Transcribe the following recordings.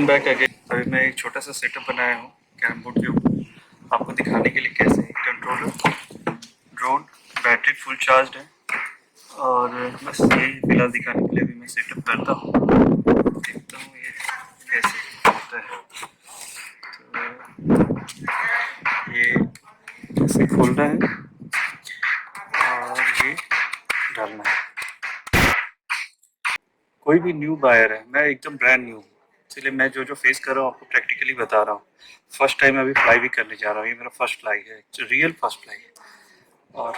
Welcome back again. अभी मैं एक छोटा सा सेटअप बनाया हूँ कैरम बोर्ड के ऊपर आपको दिखाने के लिए कैसे controller, drone, battery full charge है और बस यही फिलहाल दिखाने के लिए भी मैं सेटअप करता हूँ। देखता हूँ ये कैसे होता है। तो ये कैसे खोलना है और ये डालना है। कोई भी न्यू बायर है, मैं एकदम ब्रांड न्यू हूँ, इसलिए मैं जो जो फेस कर रहा हूँ आपको प्रैक्टिकली बता रहा हूँ। फर्स्ट टाइम अभी फ्लाई भी करने जा रहा हूँ, ये मेरा फर्स्ट फ्लाई है, रियल फर्स्ट फ्लाई है। और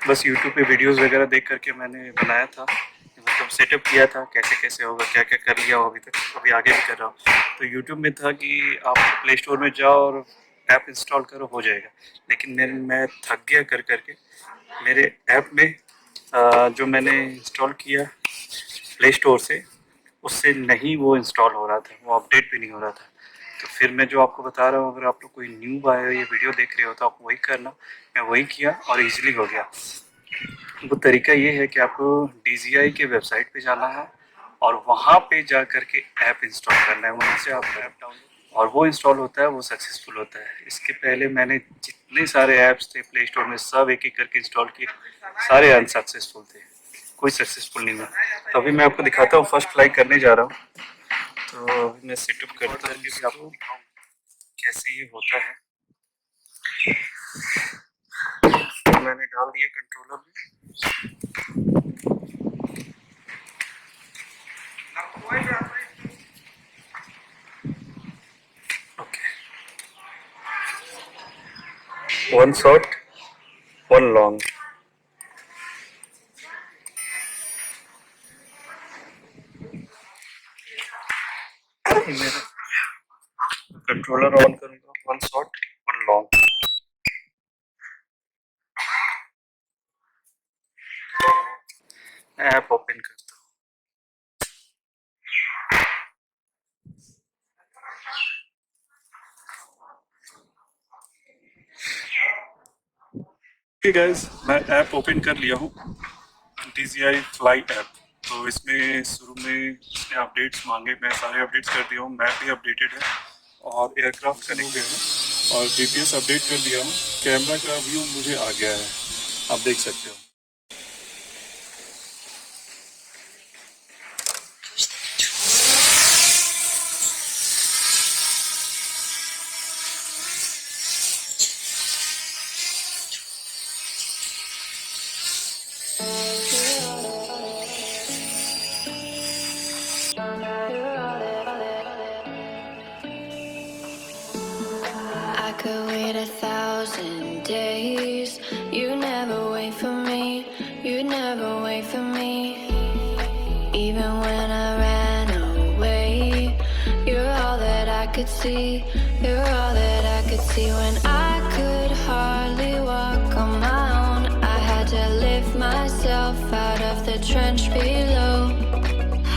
बस यूट्यूब पे वीडियोस वगैरह देख करके मैंने बनाया था, मतलब सेटअप किया था कैसे कैसे होगा, क्या क्या कर लिया हो अभी तक, अभी आगे भी कर रहा हूँ। तो यूट्यूब में था कि आप प्ले स्टोर में जाओ और ऐप इंस्टॉल करो, हो जाएगा। लेकिन मैं थक गया कर करके। मेरे ऐप में जो मैंने इंस्टॉल किया प्ले स्टोर से, उससे नहीं वो इंस्टॉल हो रहा था, वो अपडेट भी नहीं हो रहा था। तो फिर मैं जो आपको बता रहा हूँ, अगर आप लोग कोई न्यू आया ये वीडियो देख रहे हो तो आप वही करना। मैं वही किया और इजीली हो गया। वो तरीका ये है कि आपको DJI के वेबसाइट पे जाना है और वहाँ पे जा करके ऐप इंस्टॉल करना है। वहीं से आप ऐप डाउनलोड और वो इंस्टॉल होता है, वो सक्सेसफुल होता है। इसके पहले मैंने जितने सारे ऐप्स थे प्ले स्टोर में, सब एक एक करके इंस्टॉल किए, सारे अनसक्सेसफुल थे, कोई सक्सेसफुल नहीं हुआ। तो अभी मैं आपको दिखाता हूँ, फर्स्ट फ्लाई करने जा रहा हूँ। तो अभी मैं सेटअप करता हूँ कि आपको कैसे ये होता है। तो मैंने डाल दिया कंट्रोलर में। Okay, one shot one long. Controller on करूंगा, one shot one long. App open करता हूँ। गाइस, मैं ऐप ओपन कर लिया हूँ, DJI फ्लाई ऐप। तो इसमें शुरू में इसने अपडेट्स मांगे, मैं सारे अपडेट्स कर दिया हूँ। मैप भी अपडेटेड है और एयरक्राफ्ट कनेक्टेड है और GPS अपडेट कर दिया हूँ। कैमरा का व्यू मुझे आ गया है, आप देख सकते हो। I could wait 1,000 days. You never wait for me. You never wait for me. Even when I ran away, you're all that I could see. You're all that I could see. When I could hardly walk on my own, I had to lift myself out of the trench below.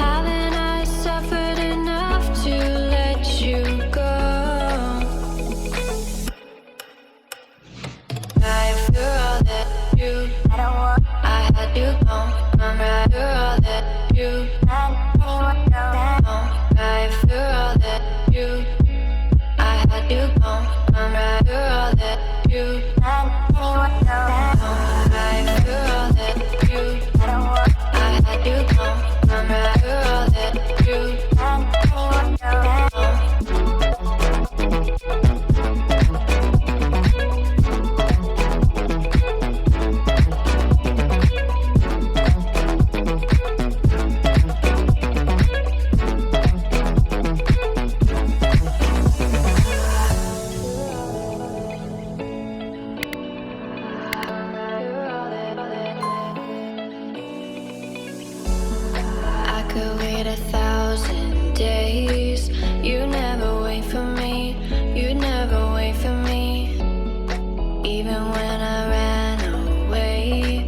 Haven't I suffered enough to let you go? You're all that you, I don't want. I had you gone. I'm right. You're all that you, anyone know. Right. You're all that you, I had you gone. I'm right. You're all that you, anyone know. Right. You're all that you, I don't want. I had you gone. I'm right. You're all that you, anyone know. I could wait 1,000 days. You never wait for me. You never wait for me. Even when I ran away,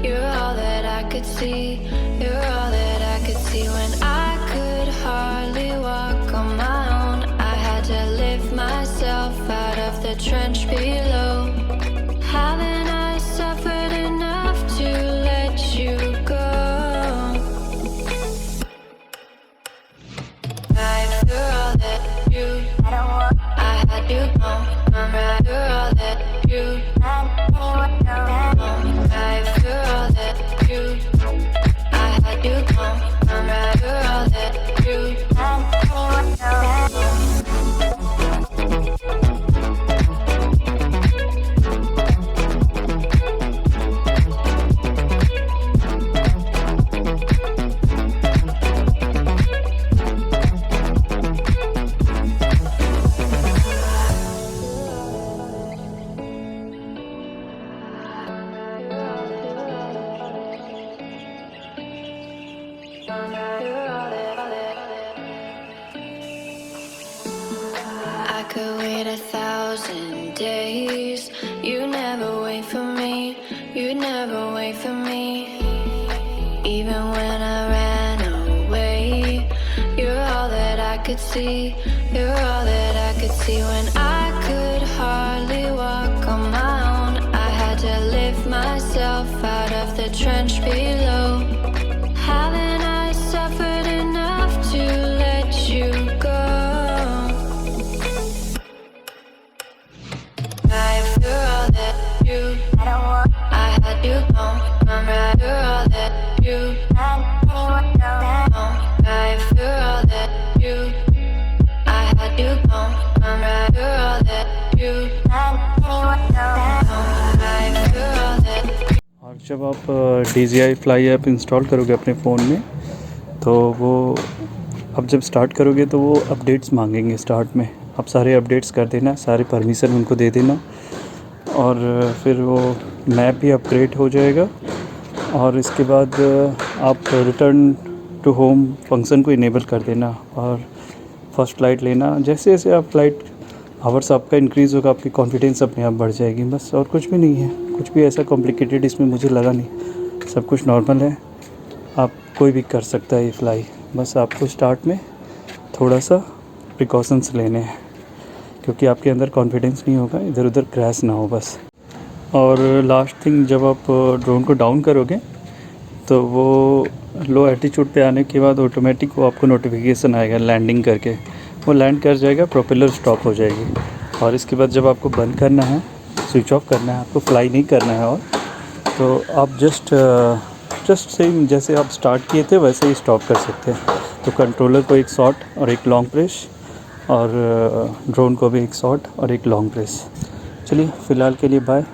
you're all that I could see. You're all that I could see. When I could hardly walk on my own, I had to lift myself out of the trench below. Haven't I suffered enough to let you go? I 1,000 days. You never wait for me, you never wait for me. Even when I ran away, you're all that I could see, you're all that I could see. When I could hardly walk on my own, I had to lift myself out of the trench below. Haven't I suffered enough to let you go? You're all that you, I don't want, I had you gone, I'm right. You're all that you, anyone know that. You're all that you, I had you gone, I'm right. You're all that you, anyone know that. You're all that. और जब आप DJI fly app install करोगे अपने phone में, तो वो अब जब स्टार्ट करोगे तो वो अपडेट्स मांगेंगे स्टार्ट में। आप सारे अपडेट्स कर देना, सारे परमिशन उनको दे देना, और फिर वो मैप भी अपग्रेड हो जाएगा। और इसके बाद आप रिटर्न टू होम फंक्शन को इनेबल कर देना और फर्स्ट फ़्लाइट लेना। जैसे जैसे आप फ़्लाइट आवर्स आपका इंक्रीज़ होगा, आपकी कॉन्फिडेंस अपने आप बढ़ जाएगी, बस। और कुछ भी नहीं है, कुछ भी ऐसा कॉम्प्लिकेटेड इसमें मुझे लगा नहीं, सब कुछ नॉर्मल है। आप कोई भी कर सकता है ये फ्लाई, बस आपको स्टार्ट में थोड़ा सा प्रिकॉशंस लेने हैं, क्योंकि आपके अंदर कॉन्फिडेंस नहीं होगा, इधर उधर क्रैश ना हो बस। और लास्ट थिंग, जब आप ड्रोन को डाउन करोगे तो वो लो एल्टीट्यूड पे आने के बाद ऑटोमेटिक वो आपको नोटिफिकेशन आएगा लैंडिंग करके, वो लैंड कर जाएगा, प्रोपेलर स्टॉप हो जाएगी। और इसके बाद जब आपको बंद करना है, स्विच ऑफ करना है, आपको फ्लाई नहीं करना है, और तो आप जस्ट सेम जैसे आप स्टार्ट किए थे वैसे ही स्टॉप कर सकते हैं। तो कंट्रोलर को एक शॉट और एक लॉन्ग प्रेस, और ड्रोन को भी एक शॉट और एक लॉन्ग प्रेस। चलिए फ़िलहाल के लिए बाय।